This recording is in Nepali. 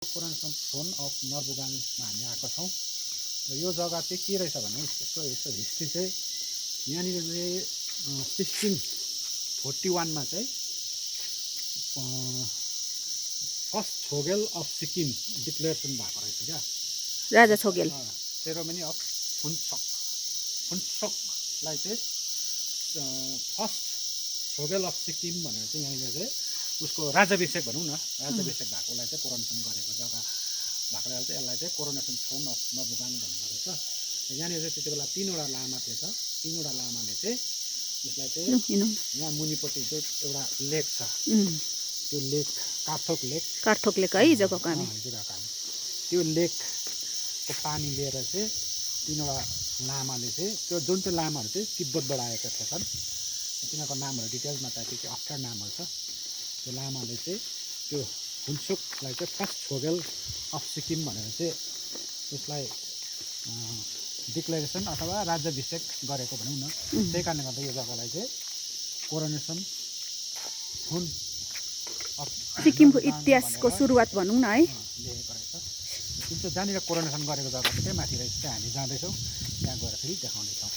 कोरोनेसन थ्रोन अफ नर्बुगाङमा हामी आएको छौँ र यो जग्गा चाहिँ के रहेछ भने यसको हिस्ट्री चाहिँ यहाँनिर चाहिँ 1641मा चाहिँ first Chhogel of Sikkim declaration भएको रहेछ क्या राजा छोगेल सेरोमनी अफ फुन्सोकलाई चाहिँ फर्स्ट छोगेल अफ सिक्किम भनेर चाहिँ यहाँनिर चाहिँ उसको राज्याभिषेक भनौँ न राज्याभिषेक भएकोलाई चाहिँ कोरोनेसन गरेको जग्गा भएकोले चाहिँ यसलाई चाहिँ कोरोनेसन थ्रोन अफ नर्बुगाङ भन्दो रहेछ। यहाँनिर चाहिँ त्यति बेला 3वटा लामा थिएछ। 3वटा लामाले चाहिँ यसलाई चाहिँ यहाँ मुनिपट्टि चाहिँ एउटा लेक छ, त्यो लेक कार्थोक लेक है जग्गाको हामी त्यो लेकको पानी लिएर चाहिँ 3वटा लामाले चाहिँ त्यो जुन चाहिँ लामाहरू चाहिँ तिब्बतबाट आएका थिएछन् तिनीहरूको नामहरू डिटेल्समा त के अप्ठ्यारो नामहरू छ। त्यो लामाले चाहिँ त्यो फुन्सोकलाई चाहिँ फर्स्ट छोगेल अफ सिक्किम भनेर चाहिँ उसलाई डिक्लेरेसन अथवा राज्याभिषेक गरेको भनौँ न। त्यही कारणले गर्दा यो जग्गालाई चाहिँ कोरोनेसन थ्रोन अफ सिक्किमको इतिहासको सुरुवात भनौँ न है लेखेको रहेछ। जुन चाहिँ जहाँनिर कोरोनेसन गरेको जग्गा चाहिँ त्यही माथि रहेछ, त्यहाँ हामी जाँदैछौँ, त्यहाँ गएर फेरि देखाउनेछौँ।